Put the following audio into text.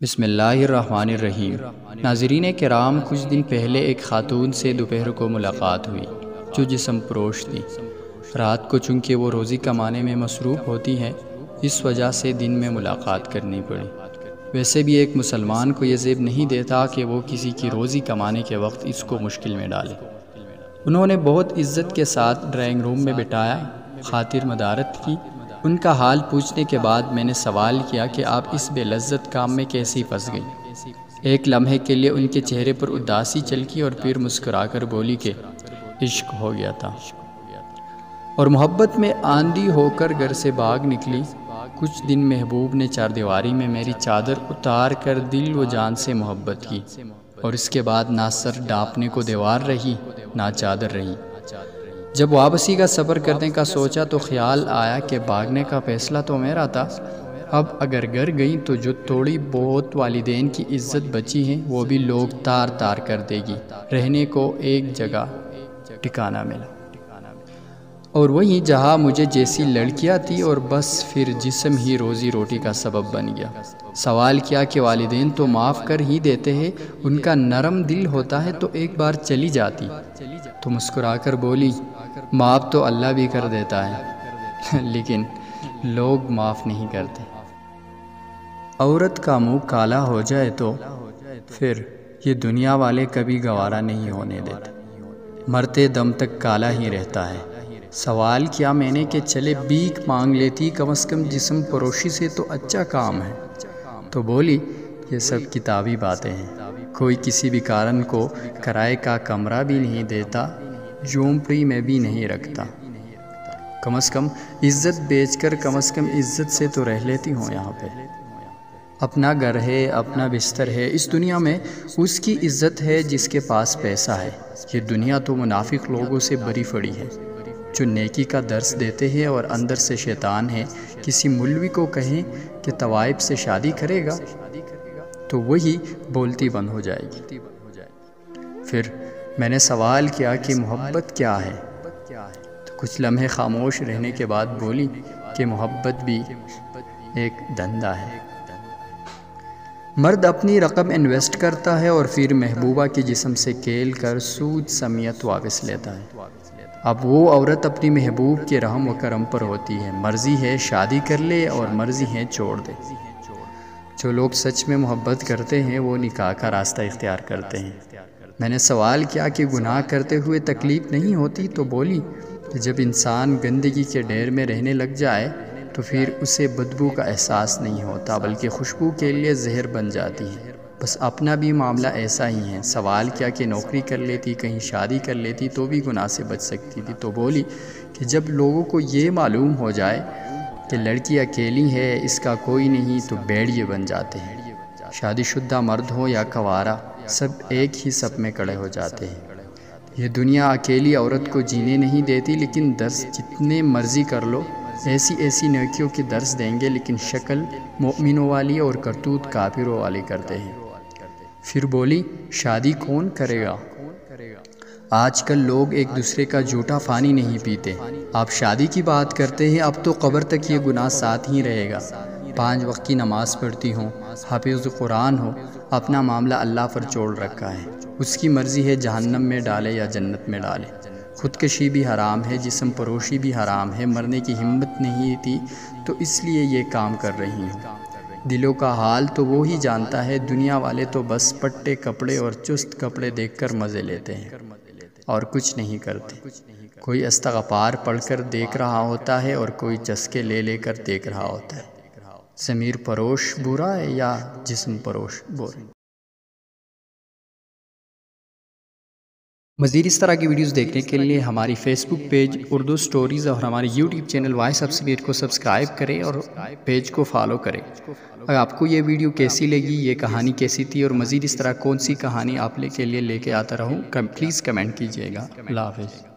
بسم اللہ الرحمن الرحیم۔ ناظرین کرام، کچھ دن پہلے ایک خاتون سے دوپہر کو ملاقات ہوئی جو جسم پروش تھی۔ رات کو چونکہ وہ روزی کمانے میں مصروف ہوتی ہیں، اس وجہ سے دن میں ملاقات کرنی پڑی۔ ویسے بھی ایک مسلمان کو یہ زیب نہیں دیتا کہ وہ کسی کی روزی کمانے کے وقت اس کو مشکل میں ڈالے۔ انہوں نے بہت عزت کے ساتھ ڈرائنگ روم میں بٹھایا، خاطر مدارت کی۔ ان کا حال پوچھنے کے بعد میں نے سوال کیا کہ آپ اس بے لذت کام میں کیسی پھنس گئی؟ ایک لمحے کے لیے ان کے چہرے پر اداسی چلکی اور پھر مسکرا کر بولی کہ عشق ہو گیا تھا اور محبت میں آندھی ہو کر گھر سے بھاگ نکلی۔ کچھ دن محبوب نے چار دیواری میں میری چادر اتار کر دل و جان سے محبت کی، اور اس کے بعد نہ سر ڈانپنے کو دیوار رہی نہ چادر رہی۔ جب واپسی کا سفر کرنے کا سوچا تو خیال آیا کہ بھاگنے کا فیصلہ تو میرا تھا، اب اگر گھر گئیں تو جو تھوڑی بہت والدین کی عزت بچی ہے وہ بھی لوگ تار تار کر دے گی۔ رہنے کو ایک جگہ ٹھکانہ ملا، اور وہیں جہاں مجھے جیسی لڑکیاں تھی، اور بس پھر جسم ہی روزی روٹی کا سبب بن گیا۔ سوال کیا کہ والدین تو معاف کر ہی دیتے ہیں، ان کا نرم دل ہوتا ہے تو ایک بار چلی جاتی۔ تو مسکرا کر بولی، معاف تو اللہ بھی کر دیتا ہے لیکن لوگ معاف نہیں کرتے۔ عورت کا منہ کالا ہو جائے تو پھر یہ دنیا والے کبھی گوارا نہیں ہونے دیتے، مرتے دم تک کالا ہی رہتا ہے۔ سوال کیا میں نے کہ چلے بھیک مانگ لیتی، کم از کم جسم پروشی سے تو اچھا کام ہے۔ تو بولی، یہ سب کتابی باتیں ہیں، کوئی کسی بھی کارن کو کرائے کا کمرہ بھی نہیں دیتا، جھونپڑی میں بھی نہیں رکھتا۔ کم از کم عزت بیچ کر کم از کم عزت سے تو رہ لیتی ہوں یہاں پہ۔ اپنا گھر ہے، اپنا بستر ہے، اس دنیا میں اس کی عزت ہے جس کے پاس پیسہ ہے۔ یہ دنیا تو منافق لوگوں سے بری پڑی ہے جو نیکی کا درس دیتے ہیں اور اندر سے شیطان ہے۔ کسی مولوی کو کہیں کہ طوائف سے شادی کرے گا تو وہی بولتی بند ہو جائے گی۔ پھر میں نے سوال کیا کہ محبت کیا ہے؟ تو کچھ لمحے خاموش رہنے کے بعد بولی کہ محبت بھی ایک دھندا ہے۔ مرد اپنی رقم انویسٹ کرتا ہے اور پھر محبوبہ کی جسم سے کھیل کر سود سمیت واپس لیتا ہے۔ اب وہ عورت اپنی محبوب کے رحم و کرم پر ہوتی ہے، مرضی ہے شادی کر لے اور مرضی ہے چھوڑ دے۔ جو لوگ سچ میں محبت کرتے ہیں وہ نکاح کا راستہ اختیار کرتے ہیں۔ میں نے سوال کیا کہ گناہ کرتے ہوئے تکلیف نہیں ہوتی؟ تو بولی کہ جب انسان گندگی کے ڈھیر میں رہنے لگ جائے تو پھر اسے بدبو کا احساس نہیں ہوتا بلکہ خوشبو کے لیے زہر بن جاتی ہے۔ بس اپنا بھی معاملہ ایسا ہی ہے۔ سوال کیا کہ نوکری کر لیتی، کہیں شادی کر لیتی تو بھی گناہ سے بچ سکتی تھی؟ تو بولی کہ جب لوگوں کو یہ معلوم ہو جائے کہ لڑکی اکیلی ہے، اس کا کوئی نہیں، تو بھیڑیے بن جاتے ہیں۔ شادی شدہ مرد ہو یا کنوارا، سب ایک ہی سب میں کھڑے ہو جاتے ہیں۔ یہ دنیا اکیلی عورت کو جینے نہیں دیتی، لیکن درس جتنے مرضی کر لو، ایسی ایسی نیکیوں کے درس دیں گے، لیکن شکل مومنوں والی اور کرتوت کافروں والی کرتے ہیں۔ پھر بولی، شادی کون کرے گا؟ آج کل لوگ ایک دوسرے کا جھوٹا پانی نہیں پیتے، آپ شادی کی بات کرتے ہیں، اب تو قبر تک یہ گناہ ساتھ ہی رہے گا۔ 5 وقت کی نماز پڑھتی ہوں، حافظ قرآن ہو، اپنا معاملہ اللہ پر چھوڑ رکھا ہے، اس کی مرضی ہے جہنم میں ڈالے یا جنت میں ڈالے۔ خودکشی بھی حرام ہے، جسم پروشی بھی حرام ہے، مرنے کی ہمت نہیں تھی تو اس لیے یہ کام کر رہی ہوں۔ دلوں کا حال تو وہی جانتا ہے، دنیا والے تو بس پٹے کپڑے اور چست کپڑے دیکھ کر مزے لیتے ہیں اور کچھ نہیں کرتے۔ کوئی استغفار پڑھ کر دیکھ رہا ہوتا ہے اور کوئی چسکے لے لے کر دیکھ رہا ہوتا ہے۔ ضمیر پروش برا ہے یا جسم پروش برا؟ مزید اس طرح کی ویڈیوز دیکھنے کے لیے ہماری فیس بک پیج اردو سٹوریز اور ہمارے یوٹیوب چینل وائس اپ سپیٹ کو سبسکرائب کریں اور پیج کو فالو کریں۔ اگر آپ کو یہ ویڈیو کیسی لگی، یہ کہانی کیسی تھی، اور مزید اس طرح کون سی کہانی آپ کے لیے لے کے آتا رہوں، پلیز کمنٹ کیجیے گا۔ اللہ حافظ۔